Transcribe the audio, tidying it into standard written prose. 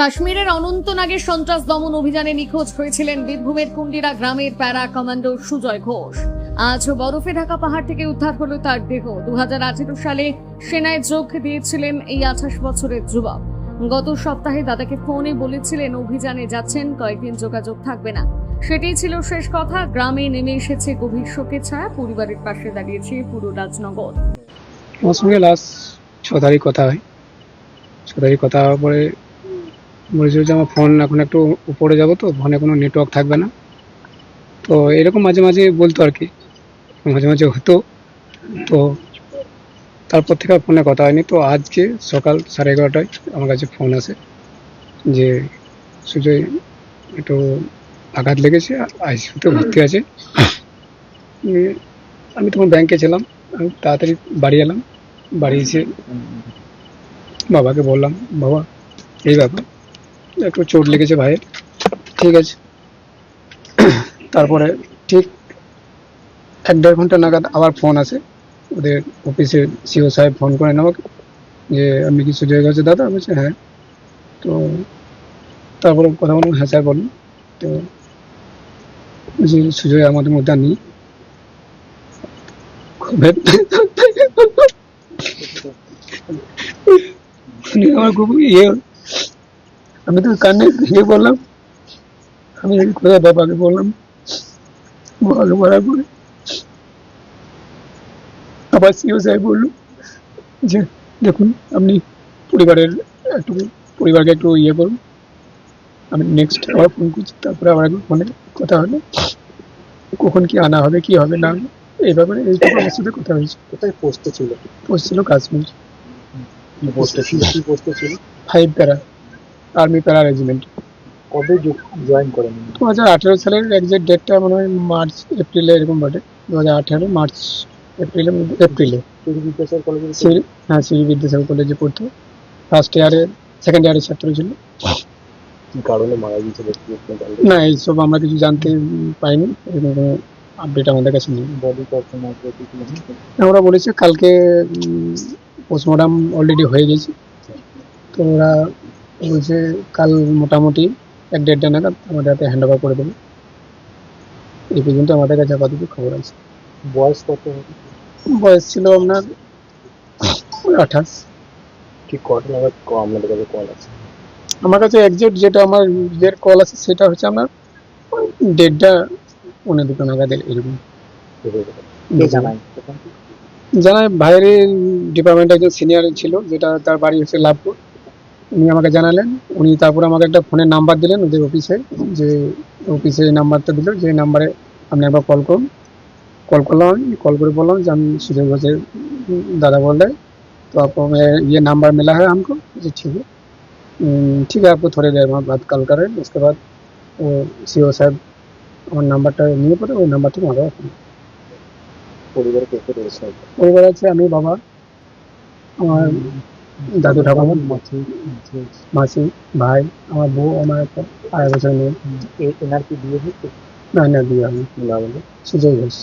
কাশ্মীরের অনন্তনাগে সন্ত্রাস দমন অভিযানে নিখোঁজ হয়েছিলেন বীরভূমের কুন্ডিরা গ্রামের প্যারা কমান্ডো সুজয় ঘোষ। আজ বরফে ঢাকা পাহাড় থেকে উদ্ধার হলো তার দেহ। 2018 সালে সেনায় যোগ দিয়েছিলেন এই 28 বছরের যুবক। গত সপ্তাহে দাদাকে ফোনে বলেছিলেন অভিযানে যাচ্ছেন, কয়েকদিন যোগাযোগ থাকবে না। সেটাই ছিল শেষ কথা। গ্রামে নেমে এসেছে গভীর শোকের ছায়া, পরিবারের পাশে দাঁড়িয়েছে পুরো রাজনগর। আমার সঙ্গে লাস্ট 6 তারিখ কথা হয়। 6 তারিখ কথা হওয়ার পরে বলেছিল যে আমার ফোন এখন একটু উপরে যাবো, তো ফোনে কোনো নেটওয়ার্ক থাকবে না। তো এরকম মাঝে মাঝে বলতো আর কি, মাঝে মাঝে হতো। তো তারপর থেকে আর ফোনে কথা হয়নি। তো আজকে সকাল 11:30টায় আমার কাছে ফোন আসে যে সুজয় একটু আঘাত লেগেছে, আইসিইউতে ভর্তি আছে। আমি তখন ব্যাংকে ছিলাম, আমি তাড়াতাড়ি বাড়ি এলাম। বাড়ি এসে বাবাকে বললাম, বাবা এই ব্যাপার, একটু চোট লেগেছে ভাইয়ের। ঠিক আছে। তারপরে ঠিক 1-1.5 ঘন্টা নাগাদ আবার ফোন আসে ওদের অফিসের সিও সাহেব ফোন করেন আমাকে যে আপনি কি সুজয় ঘোষের দাদা? বলছে হ্যাঁ। তো তারপরে কথা বললাম, হ্যাঁ স্যার বলুন। তো যে সুজয় আমাদের মধ্যে আর নেই। আমার খুব আমি তো কান্নে ভেঙে বললাম, আমি কোথায় বাবাকে বললাম। বাবাকে বলার পরে আবার সিও সাহেব বললো যে দেখুন আপনি একটু পরিবারকে একটু করুন। আমি নেক্সট আবার ফোন করছি, তারপরে আবার একবার ফোনে কথা হলো, কখন কি আনা হবে কি হবে না হবে এই ব্যাপারে এইটুকু আমার সাথে কথা হয়েছে। কোথায় পোস্টে ছিল? পোস্ট ছিল কাশ্মীর। কি পোস্টে ছিল? 5 প্যারা, আর্মি প্যারা রেজিমেন্ট। কবে জয়েন করেন? 2018 সালের এক্সাক্ট ডেটটা মনে হয় মার্চ এপ্রিলে এরকম বটে। 2018 মার্চ এপ্রিলে। বিদ্যাসাগর কলেজে? হ্যাঁ, সিভি বিদ্যাসাগর কলেজে পড়তো। ফার্স্ট ইয়ারে, সেকেন্ড ইয়ারের ছাত্র ছিল। কি কারণে মারা গিয়েছিল? না, এইসব আমরা কিছু জানতে পাইনি, এরকম কোনো আপডেট আমাদের কাছে নেই। বডি কখন আসবে? ওরা বলেছে কালকে পোস্টমর্টম অলরেডি হয়ে গেছে। তো ওরা বলছে কাল মোটামুটি 1-1.5 নাগাদ আমাদের হাতে হ্যান্ড ওভার করে দেবে। এই পর্যন্ত আমাদের কাছে আপাতত খবর আছে। বয়স কত হবে? বয়স ছিল আপনার 28। ঠিক কত নাগাদ আপনাদের কাছে কল আছে? আমার কাছে একজ্যাক্ট যেটা আমার ইয়ের কল আছে সেটা হচ্ছে আপনার 1:30 পৌনে 2 নাগাদ এরকম। কে জানায়? জানায় ভাইয়ের ডিপার্টমেন্টে একজন সিনিয়র ছিল, যেটা তার বাড়ি হচ্ছে লাভপুর। উনি আমাকে জানালেন। উনি তারপর আমাকে একটা ফোনের নাম্বার দিলেন ওদের অফিসে, যে অফিসে নাম্বারটা দিল, যে নাম্বারে আপনি একবার কল করুন। কল করলাম, আমি কল করে বললাম যে আমি सुजय घोषের दादा बोल रहे हैं, तो आपको मैं ये नंबर मिला है हमको। जी ठीक है, आपको थोड़ी देर में बात कॉल करें। उसके बाद वो सीओ साहब আমার নাম্বারটা নিয়ে পরে ওই নাম্বার থেকে আমাকে ফোন। পরিবারে কে কে রয়েছে? পরিবার আছে আমি, বাবা, আমার দাদু ঠাকুমা, মাসি, ভাই, আমার বউ, আমার একটা 2.5 বছর মেয়ে। এনার কি বিয়ে হয়েছে? না, বিয়ে হয়নি। না বলে সুজয় ঘোষ।